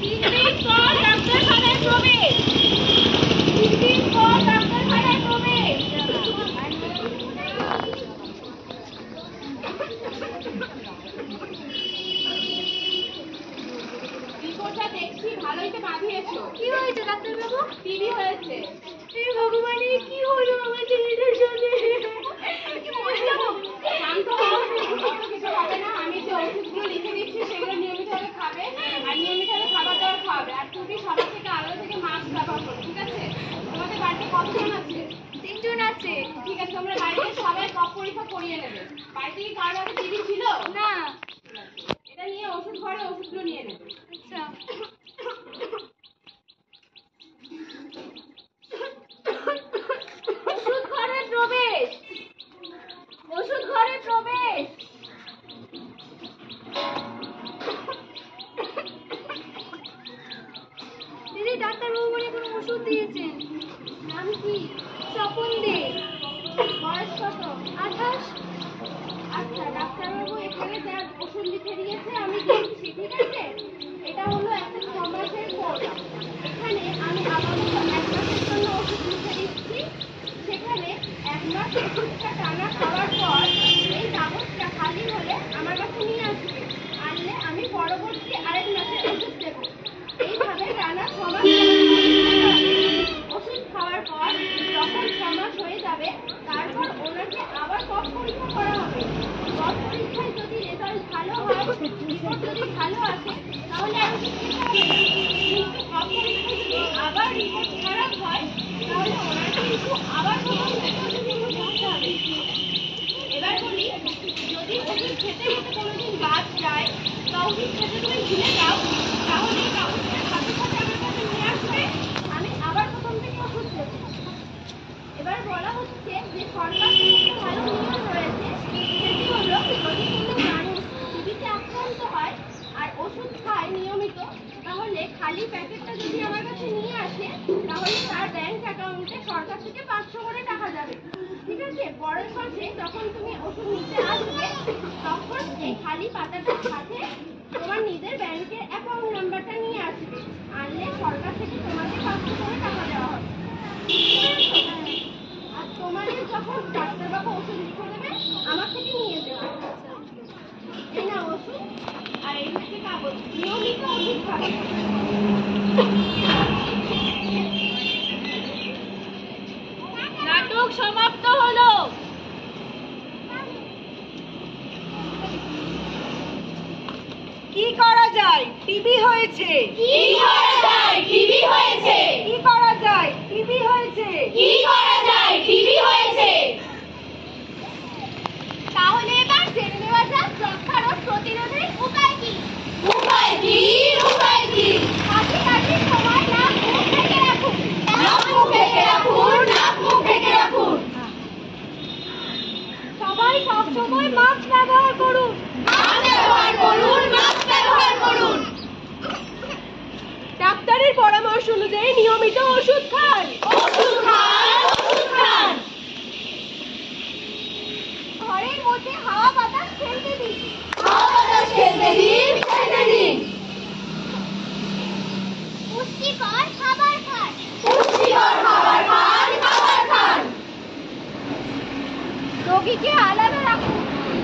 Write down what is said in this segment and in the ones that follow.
3 দিন পর ডাক্তারখানায় প্রবেশ। 3 দিন পর ডাক্তারখানায় প্রবেশ। রিপোর্টটা দেখছি ভালোই তো বাঁধিয়েছো। কি হয়েছে ডাক্তারবাবু? টিবি হয়েছে। এই ভগবান, এ কি হলো আমার ছেলেটার সাথে? শান্ত হও, কিছু হবে না। আমি যে ওষুধগুলো লিখে দিচ্ছি সেগুলো নিয়মিতভাবে খাবে, আর নিয়মিতভাবে খাবার দাবার খাবে। আর তুমি সবার থেকে আলাদা থেকে মাস্ক ব্যবহার করো, ঠিক আছে? তোমাদের বাড়িতে কতজন আছে? 3 জন আছে। ঠিক আছে, তোমরা বাড়িতে সবাই কফ পরীক্ষা করিয়ে নেবে। বাড়িতে কি কারোর আগে টিবি ছিল? না। এটা নিয়ে ওষুধ ঘরে ওষুধগুলো নিয়ে নেবে। আচ্ছা। ওষুধ ঘরে প্রবেশ। ওষুধ ঘরে প্রবেশ। দিদি, ডাক্তারবাবু বলে কোনো ওষুধ দিয়েছেন। নাম কি? স্বপন দে। বয়স কত? 28। আচ্ছা, ডাক্তারবাবু এখানে যা ওষুধ লিখে দিয়েছে আমি দিচ্ছি, ঠিক আছে? এটা হলো একটা 6 মাসের কোর্স। এখানে আমি আপাতত 1 মাসের জন্য ওষুধ লিখে দিচ্ছি। সেখানে 1 মাস ওষুধটা টানা খাওয়ার পর এই কাগজটা খালি হলে আমার কাছে নিয়ে আসবে। আনলে আমি পরবর্তী আরেক মাসের ওষুধ দেবো। এইভাবে টানা 6 মাস ওষুধ খাওয়ার পর যখন 6 মাস হয়ে যাবে, তারপর ওনাকে আবার কফ পরীক্ষা করা হবে। কফ পরীক্ষায় যদি রেজাল্ট ভালো হয়, রিপোর্ট যদি ভালো আসে, তাহলে আর ওষুধ খেতে হবে না। কিন্তু কফ পরীক্ষায় যদি আবার রিপোর্ট খারাপ হয়, তাহলে ওনাকে কিন্তু আবার প্রথম থেকে ওষুধ করতে হবে। এবার বলি, যদি ওষুধ খেতে খেতে কোনোদিন বাদ যায় বা ওষুধ খেতে তুমি ভুলে যাও, তাহলে এই কাগজটার সাথে সাথে আমার কাছে নিয়ে আসবে। আমি আবার প্রথম থেকে ওষুধ দেবো। এবার বলা হচ্ছে যে সরকার থেকে একটা ভালো নিয়ম রয়েছে, সেটি হলো যদি কোনো মানুষ টিবিতে আক্রান্ত হয় আর ওষুধ খায় নিয়মিত, তাহলে খালি প্যাকেটটা যদি আমার কাছে নিয়ে আসে, তাহলে তার ব্যাংক অ্যাকাউন্টে সরকার থেকে 500 করে টাকা যাবে, ঠিক আছে? পরের মাসে যখন তুমি ওষুধ নিতে আসবে, তখন এই খালি পাতাটার সাথে তোমার নিজের ব্যাংকের অ্যাকাউন্ট নাম্বারটা নিয়ে আসবে। আনলে সরকার থেকে তোমাকে 500 করে টাকা দেওয়া হবে। আর তোমাদের যখন ডাক্তারবাবু ওষুধ লিখে দেবে, আমার থেকে নিয়ে যাবে। এই না ওষুধ, আর এই হচ্ছে কাগজ। নিয়মিত ওষুধ খাবে। নাটক সমাপ্ত হলো। কি করা যায়? টিবি হয়েছে। কি করা যায়? টিবি হয়েছে। কি করা যায়? টিবি হয়েছে। কি করা যায়? টিবি হয়েছে। তাহলে এবার জেনে নেওয়া যাক যক্ষ্মা রোগ প্রতিরোধের উপায় কি। উপায় কি? উপায় কি? হাঁচি কাশির সময় নাক মুখ ঢেকে রাখুন। নাক মুখ ঢেকে রাখুন। নাক মুখ ঢেকে রাখুন। সবাই সবসময় মাস্ক ব্যবহার করুন। মাস্ক ব্যবহার করুন। মাস্ক ব্যবহার করুন। ডাক্তারের পরামর্শ অনুযায়ী নিয়মিত ওষুধ খান। ওষুধ খান। ওষুধ খান। ঘরের মধ্যে হাওয়া বাতাস খেলতে দিন। হাওয়া বাতাস খেলতে দিন। খেলতে দিন। পুষ্টিকর খাবার খান। পুষ্টিকর খাবার খান। খাবার খান। রোগীকে আলাদা রাখুন।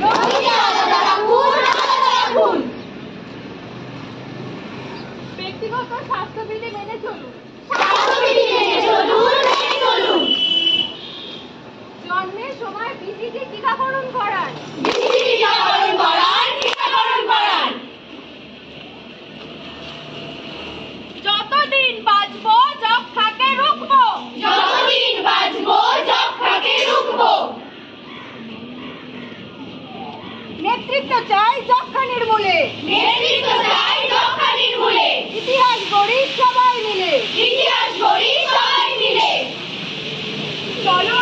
রোগীকে আলাদা রাখুন। আলাদা রাখুন। ব্যক্তিগত স্বাস্থ্যবিধি মেনে চলুন। স্বাস্থ্যবিধি মেনে চলুন। মেনে চলুন। জন্মের সময় বিসিজি টিকাকরণ করান। বিসিজি টিকাকরণ করান। টিকাকরণ করান। যতদিন বাঁচবো যক্ষ্মাকে রুখবো। যতদিন বাঁচবো যক্ষ্মাকে রুখবো। নেতৃত্ব চাই যক্ষ্মা নির্মূলে। নেতৃত্ব চাই যক্ষ্মা নির্মূলে। ইতিহাস গড়ি সবাই মিলে। ইতিহাস গড়ি সবাই মিলে। চলো